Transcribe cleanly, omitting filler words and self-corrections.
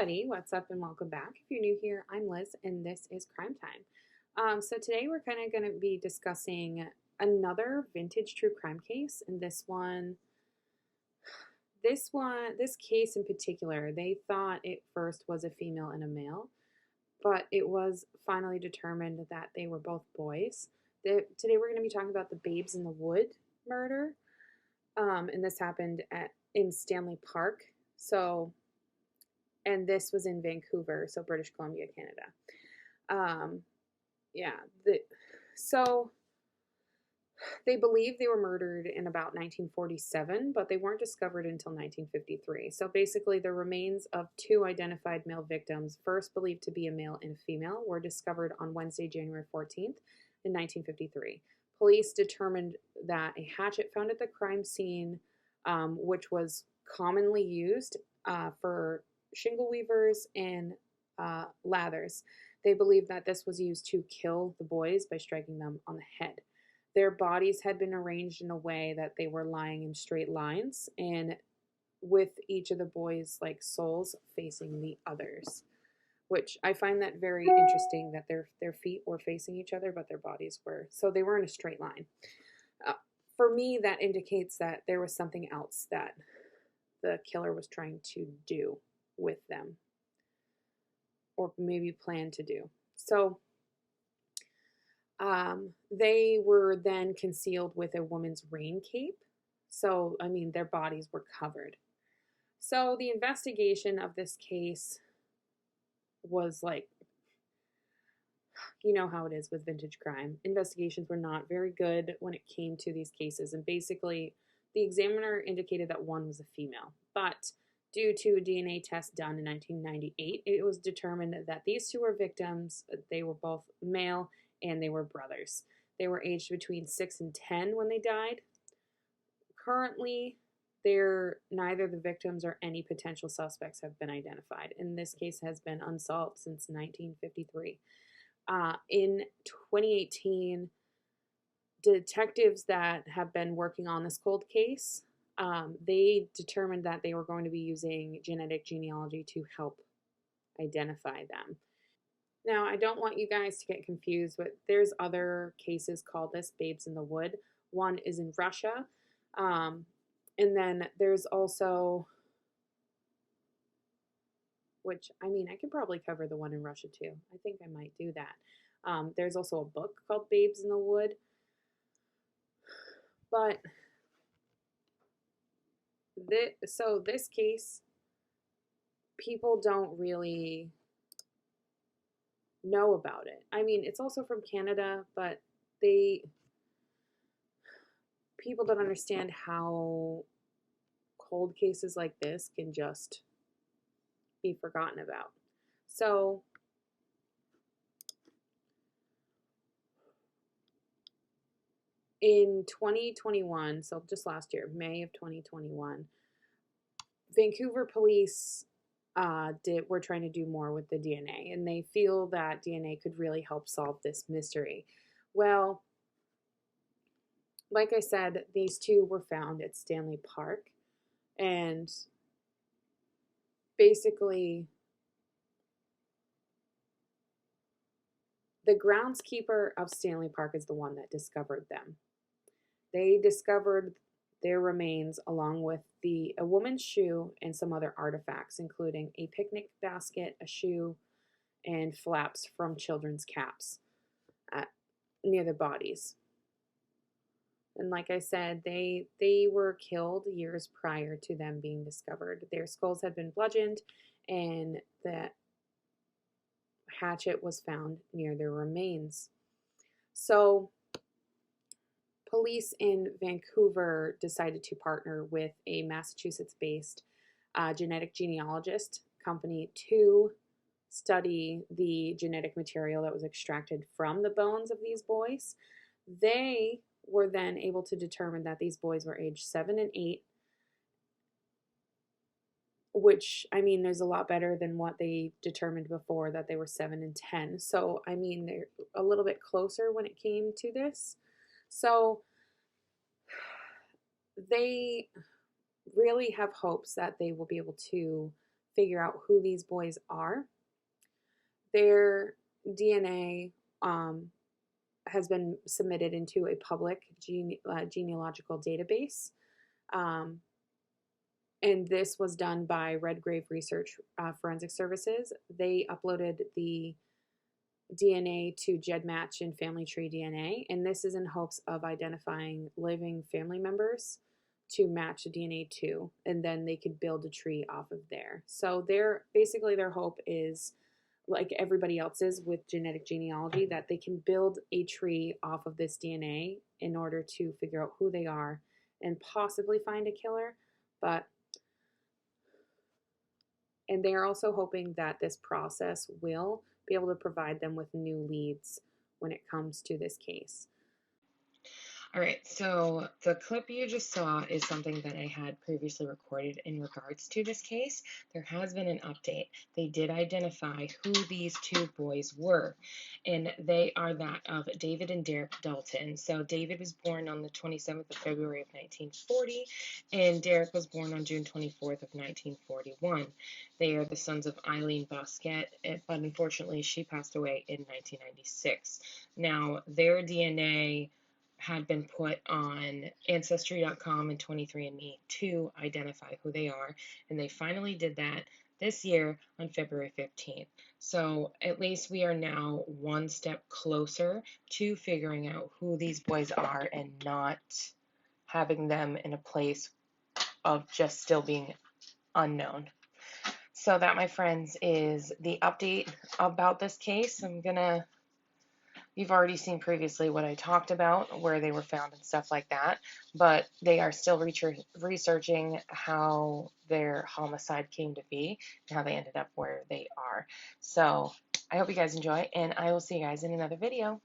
everybody, what's up and welcome back. If you're new here, I'm Liz and this is Crime Time. So today we're kind of going to be discussing another vintage true crime case, and this case in particular, they thought it first was a female and a male, but it was finally determined that they were both boys. Today we're going to be talking about the Babes in the Wood murder, and this happened in Stanley Park. And this was in Vancouver, so British Columbia, Canada. Yeah, so they believe they were murdered in about 1947, but they weren't discovered until 1953. So basically, the remains of two identified male victims, first believed to be a male and a female, were discovered on Wednesday, January 14th in 1953. Police determined that a hatchet found at the crime scene, which was commonly used for shingle weavers and lathers. They believed that this was used to kill the boys by striking them on the head. Their bodies had been arranged in a way that they were lying in straight lines, and with each of the boys' souls facing the others, which I find that very interesting, that their feet were facing each other, but their bodies were, so they were in a straight line. For me, that indicates that there was something else that the killer was trying to do with them, or maybe plan to do. So they were then concealed with a woman's rain cape. So, their bodies were covered. So the investigation of this case was you know how it is with vintage crime. Investigations were not very good when it came to these cases. And basically, the examiner indicated that one was a female. But due to a DNA test done in 1998, it was determined that these two were victims. They were both male and they were brothers. They were aged between 6 and 10 when they died. Currently, neither the victims or any potential suspects have been identified, and this case has been unsolved since 1953. In 2018, detectives that have been working on this cold case, they determined that they were going to be using genetic genealogy to help identify them. Now, I don't want you guys to get confused, but there's other cases called this, Babes in the Wood. One is in Russia, and then there's also, which, I could probably cover the one in Russia too. I think I might do that. There's also a book called Babes in the Wood. But this case, people don't really know about it. It's also from Canada, but people don't understand how cold cases like this can just be forgotten about. So in 2021, so just last year, May of 2021, Vancouver police were trying to do more with the DNA, and they feel that DNA could really help solve this mystery. Well, like I said, these two were found at Stanley Park, and basically the groundskeeper of Stanley Park is the one that discovered them. They discovered their remains along with a woman's shoe and some other artifacts, including a picnic basket, a shoe, and flaps from children's caps near the bodies. And like I said, they were killed years prior to them being discovered. Their skulls had been bludgeoned, and the hatchet was found near their remains. So police in Vancouver decided to partner with a Massachusetts-based genetic genealogist company to study the genetic material that was extracted from the bones of these boys. They were then able to determine that these boys were aged 7 and 8, which, is a lot better than what they determined before, that they were 7 and 10. So, they're a little bit closer when it came to this. So they really have hopes that they will be able to figure out who these boys are. Their DNA has been submitted into a public genealogical database. Um, and this was done by Redgrave Research Forensic Services. They uploaded the DNA to GEDmatch and Family Tree DNA, and this is in hopes of identifying living family members to match the DNA to, and then they could build a tree off of there. So their hope is, like everybody else's with genetic genealogy, that they can build a tree off of this DNA in order to figure out who they are and possibly find a killer. And they are also hoping that this process will be able to provide them with new leads when it comes to this case. All right, so the clip you just saw is something that I had previously recorded in regards to this case. There has been an update. They did identify who these two boys were, and they are that of David and Derek Dalton. So David was born on the 27th of February of 1940, and Derek was born on June 24th of 1941. They are the sons of Eileen Bosquet, but unfortunately she passed away in 1996. Now, their DNA had been put on Ancestry.com and 23andMe to identify who they are, and they finally did that this year on February 15th. So at least we are now one step closer to figuring out who these boys are and not having them in a place of just still being unknown. So that, my friends, is the update about this case. You've already seen previously what I talked about, where they were found and stuff like that, but they are still researching how their homicide came to be and how they ended up where they are. So I hope you guys enjoy, and I will see you guys in another video.